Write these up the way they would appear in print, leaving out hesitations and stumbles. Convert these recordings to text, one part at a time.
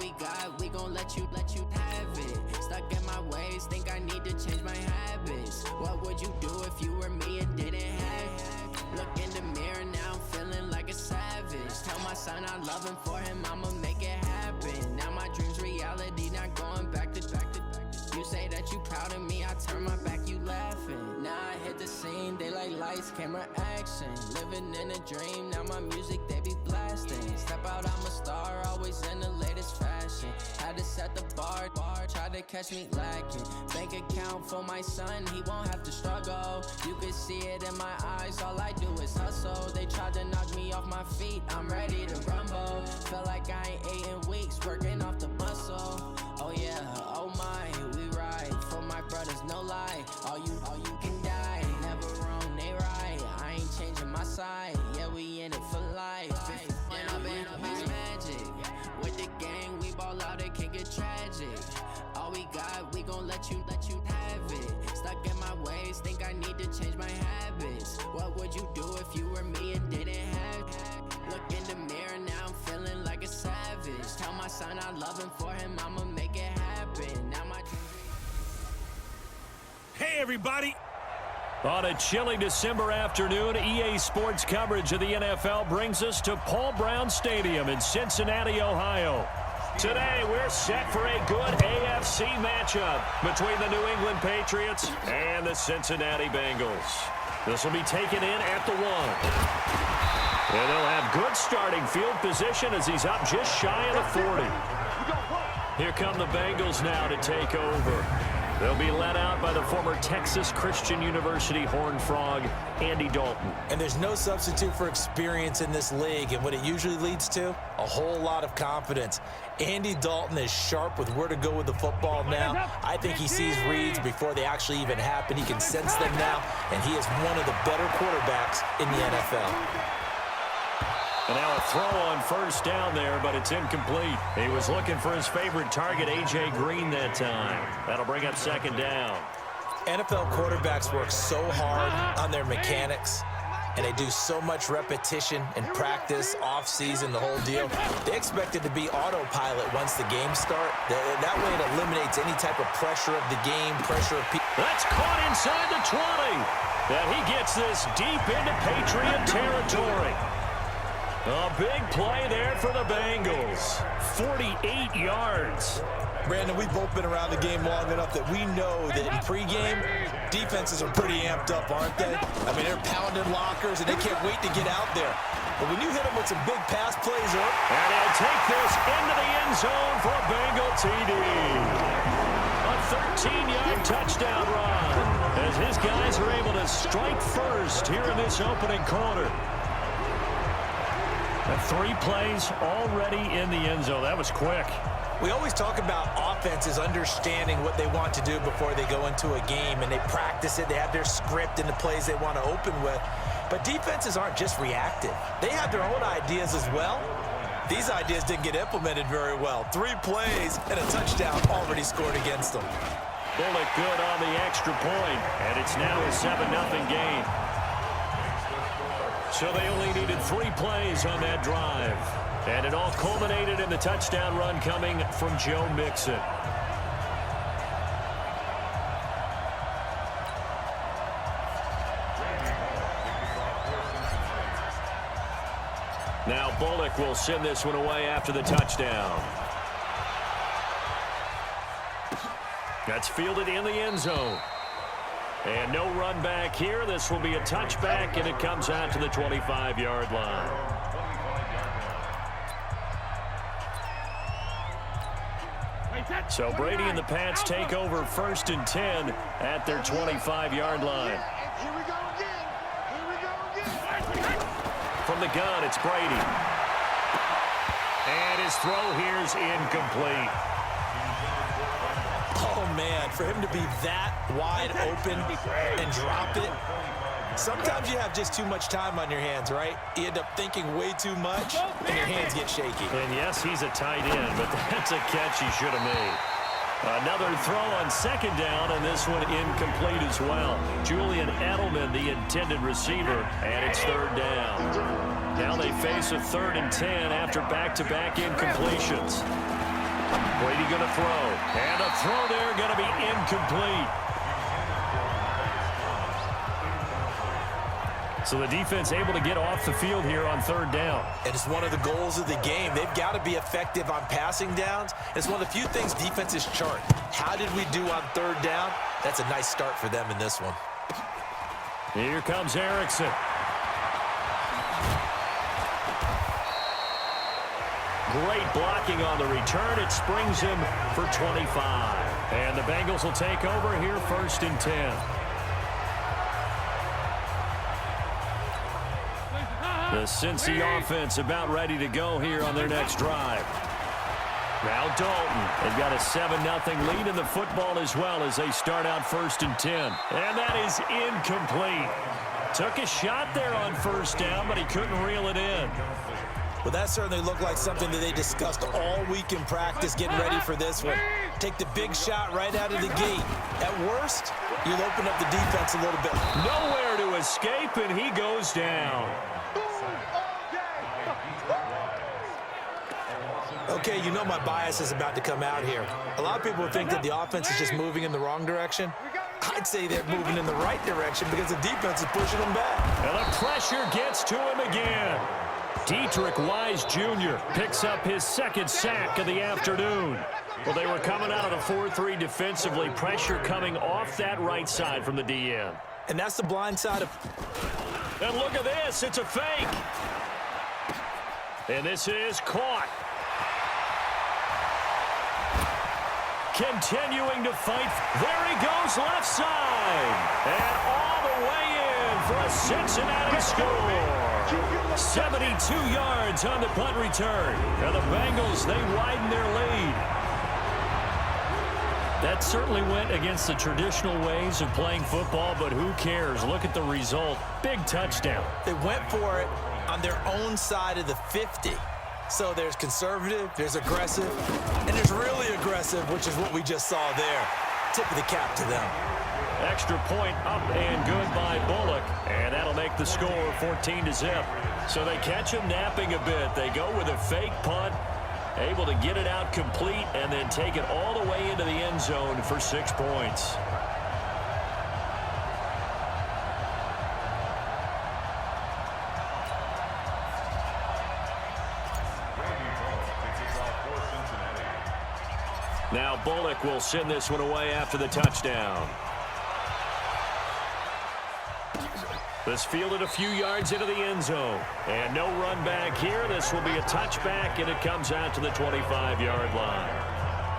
we got, we gon' let you have it. Stuck in my ways, think I need to change my habits. What would you do if you were me and didn't have it? Look in the mirror, now I'm feeling like a savage. Tell my son I love him, for him I'ma make it happen. Now my dream's reality, not going back to. You say that you proud of me, I turn my back, you laughing. Now I hit the scene, they like lights, camera, action. Living in a dream, now my music, they be blasting. Step out, I'm a star, always in the latest fashion. Had to set the bar, try to catch me lacking. Bank account for my son, he won't have to struggle. You can see it in my eyes, all I do is hustle. They tried to knock me off my feet, I'm ready to rumble. Felt like I ain't ate in weeks, working off the muscle. Oh yeah, oh my, we ride for my brothers, no lie. All you can die, never wrong, they right. I ain't changing my side, yeah, we in it for life. When I've been up is magic. With the gang, we ball out, it can get tragic. All we got, we gon' let you have it. Stuck in my ways, think I need to change my habits. What would you do if you were me and didn't have it? Look in the mirror, now I'm feeling like a savage. Tell my son I love him, for him I'ma make it happen. Now my Hey, everybody. On a chilly December afternoon, EA Sports coverage of the NFL brings us to Paul Brown Stadium in Cincinnati, Ohio. Today, we're set for a good AFC matchup between the New England Patriots and the Cincinnati Bengals. This will be taken in at the 1. And they'll have good starting field position as he's up just shy of the 40. Here come the Bengals now to take over. They'll be led out by the former Texas Christian University Horned Frog, Andy Dalton. And there's no substitute for experience in this league, and what it usually leads to, a whole lot of confidence. Andy Dalton is sharp with where to go with the football now. I think he sees reads before they actually even happen. He can sense them now, and he is one of the better quarterbacks in the NFL. And now a throw on first down there, but it's incomplete. He was looking for his favorite target, A.J. Green, that time. That'll bring up second down. NFL quarterbacks work so hard on their mechanics, and they do so much repetition and practice, off-season, the whole deal. They expect it to be autopilot once the game starts. That way it eliminates any type of pressure of the game, pressure of people. That's caught inside the 20. And he gets this deep into Patriot territory. A big play there for the Bengals. 48 yards. Brandon, we've both been around the game long enough that we know that in pregame, defenses are pretty amped up, aren't they? I mean, they're pounding lockers, and they can't wait to get out there. But when you hit them with some big pass plays, and he'll take this into the end zone for a Bengal TD. A 13-yard touchdown run as his guys are able to strike first here in this opening quarter. 3 plays already in the end zone. That was quick. We always talk about offenses understanding what they want to do before they go into a game, and they practice it. They have their script and the plays they want to open with. But defenses aren't just reactive. They have their own ideas as well. These ideas didn't get implemented very well. 3 plays and a touchdown already scored against them. Bullock good on the extra point, and it's now a 7-0 game. So they only needed 3 plays on that drive. And it all culminated in the touchdown run coming from Joe Mixon. Now Bullock will send this one away after the touchdown. That's fielded in the end zone. And no run back here. This will be a touchback, and it comes out to the 25-yard line. So Brady and the Pats take over 1st and 10 at their 25-yard line. From the gun, it's Brady. And his throw here is incomplete. Oh, man, for him to be that wide open and drop it. Sometimes you have just too much time on your hands, right? You end up thinking way too much, and your hands get shaky. And yes, he's a tight end, but that's a catch he should have made. Another throw on second down, and this one incomplete as well. Julian Edelman, the intended receiver, and it's 3rd down. Now they face a 3rd and 10 after back-to-back incompletions. Brady going to throw. And a throw there going to be incomplete. So the defense able to get off the field here on third down. And it's one of the goals of the game. They've got to be effective on passing downs. It's one of the few things defenses chart. How did we do on third down? That's a nice start for them in this one. Here comes Erickson. Great blocking on the return. It springs him for 25. And the Bengals will take over here, 1st and 10. The Cincy offense about ready to go here on their next drive. Now Dalton. They've got a 7-0 lead in the football as well as they start out 1st and 10. And that is incomplete. Took a shot there on 1st down, but he couldn't reel it in. Well, that certainly looked like something that they discussed all week in practice getting ready for this one. Take the big shot right out of the gate. At worst, you'll open up the defense a little bit. Nowhere to escape, and he goes down. Okay, you know my bias is about to come out here. A lot of people think that the offense is just moving in the wrong direction. I'd say they're moving in the right direction because the defense is pushing them back. And the pressure gets to him again. Dietrich Wise Jr. picks up his 2nd sack of the afternoon. Well, they were coming out of the 4-3 defensively. Pressure coming off that right side from the DN. And that's the blind side of... And look at this. It's a fake. And this is caught. Continuing to fight. There he goes, left side. And all the way in for a Cincinnati score. 72 yards on the punt return. And the Bengals, they widen their lead. That certainly went against the traditional ways of playing football, but who cares? Look at the result. Big touchdown. They went for it on their own side of the 50. So there's conservative, there's aggressive, and there's really aggressive, which is what we just saw there. Tip of the cap to them. Extra point up and good by Bullock, and that'll make the score 14-0. So they catch him napping a bit. They go with a fake punt, able to get it out complete, and then take it all the way into the end zone for 6 points. Now Bullock will send this one away after the touchdown. This fielded a few yards into the end zone. And no run back here. This will be a touchback, and it comes out to the 25-yard line.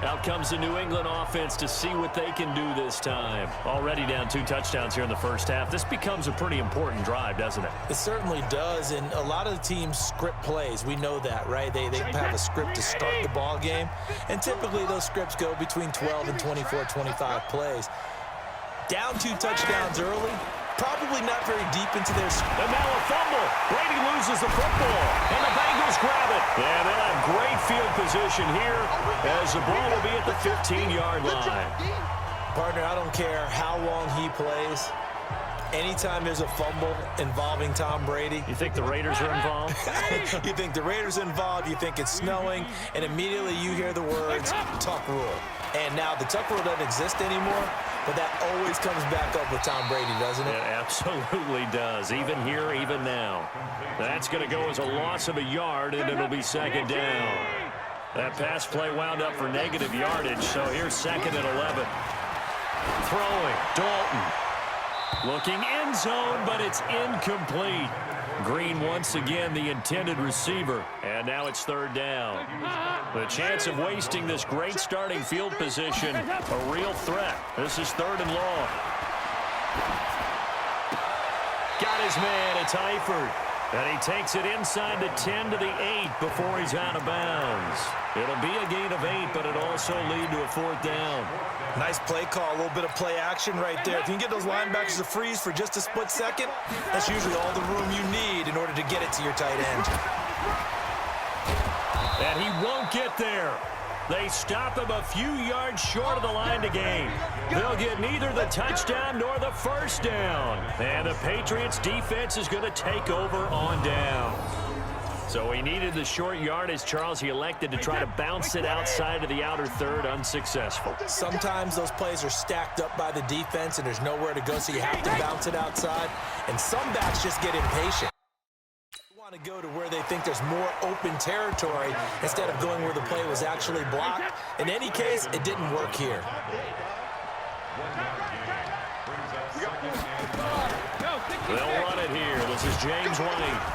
Out comes the New England offense to see what they can do this time. Already down 2 touchdowns here in the first half. This becomes a pretty important drive, doesn't it? It certainly does, and a lot of the teams script plays. We know that, right? They have a script to start the ball game, and typically those scripts go between 12 and 24, 25 plays. Down 2 touchdowns early, probably not very deep into their... And now a fumble. Brady loses the football, and the Bengals grab it. And they'll have great field position here as the ball will be at the 15-yard line. Partner, I don't care how long he plays. Anytime there's a fumble involving Tom Brady... You think the Raiders are involved? You think the Raiders are involved, you think it's snowing, and immediately you hear the words, Tuck Rule. And now the Tuck Rule doesn't exist anymore, but that always comes back up with Tom Brady, doesn't it? It absolutely does, even here, even now. That's going to go as a loss of a yard, and it'll be 2nd down. That pass play wound up for negative yardage, so here's 2nd and 11. Throwing, Dalton. Looking end zone, but it's incomplete. Green once again the intended receiver, and now it's 3rd down. The chance of wasting this great starting field position, a real threat. This is 3rd and long. Got his man, it's Eifert. And he takes it inside the 10 to the 8 before he's out of bounds. It'll be a gain of 8, but it'll also lead to a 4th down. Nice play call, a little bit of play action right there. If you can get those linebackers to freeze for just a split second, that's usually all the room you need in order to get it to your tight end. And he won't get there. They stop him a few yards short of the line to gain. They'll get neither the touchdown nor the 1st down. And the Patriots defense is going to take over on down. So he needed the short yardage, Charles. He elected to try to bounce it outside of the outer third, unsuccessful. Sometimes those plays are stacked up by the defense and there's nowhere to go, so you have to bounce it outside. And some backs just get impatient. They want to go to where they think there's more open territory instead of going where the play was actually blocked. In any case, it didn't work here. They'll run it here. This is James White.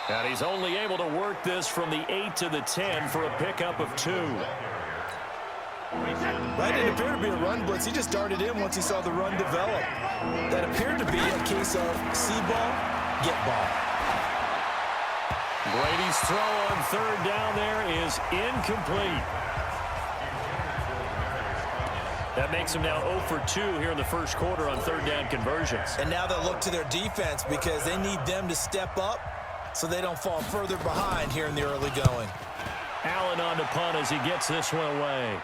And he's only able to work this from the 8 to the 10 for a pickup of 2. That didn't appear to be a run blitz. He just darted in once he saw the run develop. That appeared to be a case of see ball, get ball. Brady's throw on third down there is incomplete. That makes him now 0 for 2 here in the first quarter on third down conversions. And now they'll look to their defense because they need them to step up so they don't fall further behind here in the early going. Allen on the punt as he gets this one away.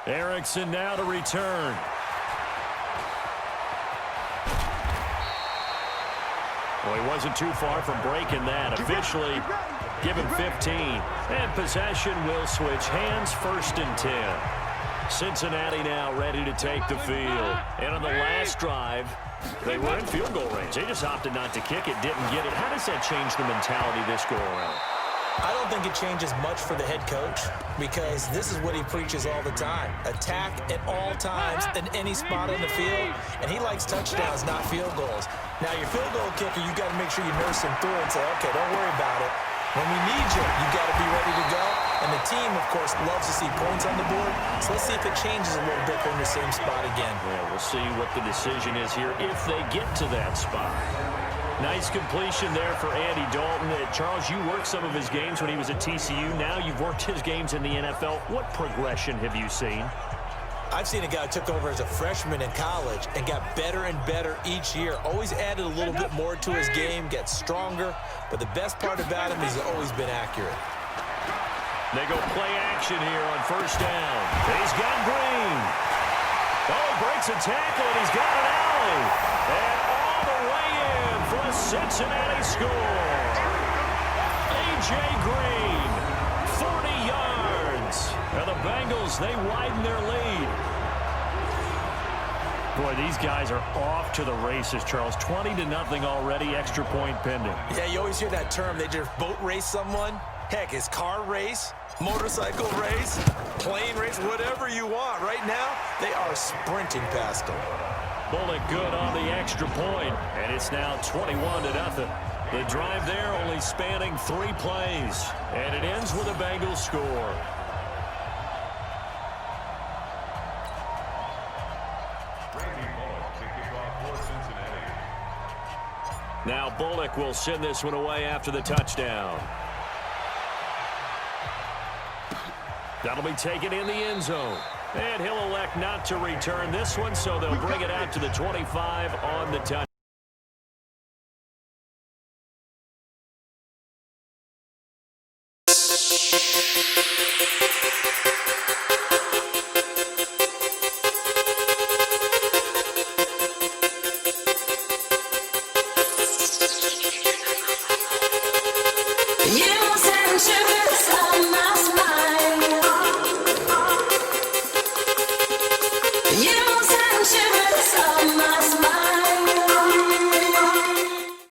Erickson now to return. Well, he wasn't too far from breaking that. Officially, give him 15. And possession will switch hands, 1st and 10. Cincinnati now ready to take the field. And on the last drive, they were in field goal range. They just opted not to kick it, didn't get it. How does that change the mentality this go-around? I don't think it changes much for the head coach because this is what he preaches all the time. Attack at all times in any spot on the field, and he likes touchdowns, not field goals. Now, your field goal kicker, you got to make sure you nurse him through and say, okay, don't worry about it. When we need you, you got to be ready to go. And the team, of course, loves to see points on the board. So let's see if it changes a little bit from the same spot again. Yeah, we'll see what the decision is here if they get to that spot. Nice completion there for Andy Dalton. Charles, you worked some of his games when he was at TCU. Now you've worked his games in the NFL. What progression have you seen? I've seen a guy who took over as a freshman in college and got better and better each year. Always added a little bit more to his game, gets stronger. But the best part about him is he's always been accurate. They go play action here on 1st down. And he's got Green. Oh, he breaks a tackle, and he's got an alley. And all the way in for a Cincinnati score. A.J. Green, 40 yards. And the Bengals, they widen their lead. Boy, these guys are off to the races, Charles. 20-0 already, extra point pending. Yeah, you always hear that term. They just boat race someone. Heck, it's car race, motorcycle race, plane race, whatever you want. Right now, they are sprinting past them. Bullock good on the extra point, and it's now 21-0. The drive there only spanning 3 plays, and it ends with a Bengals score. Now Bullock will send this one away after the touchdown. That'll be taken in the end zone. And he'll elect not to return this one, so they'll bring it out to the 25 on the touch.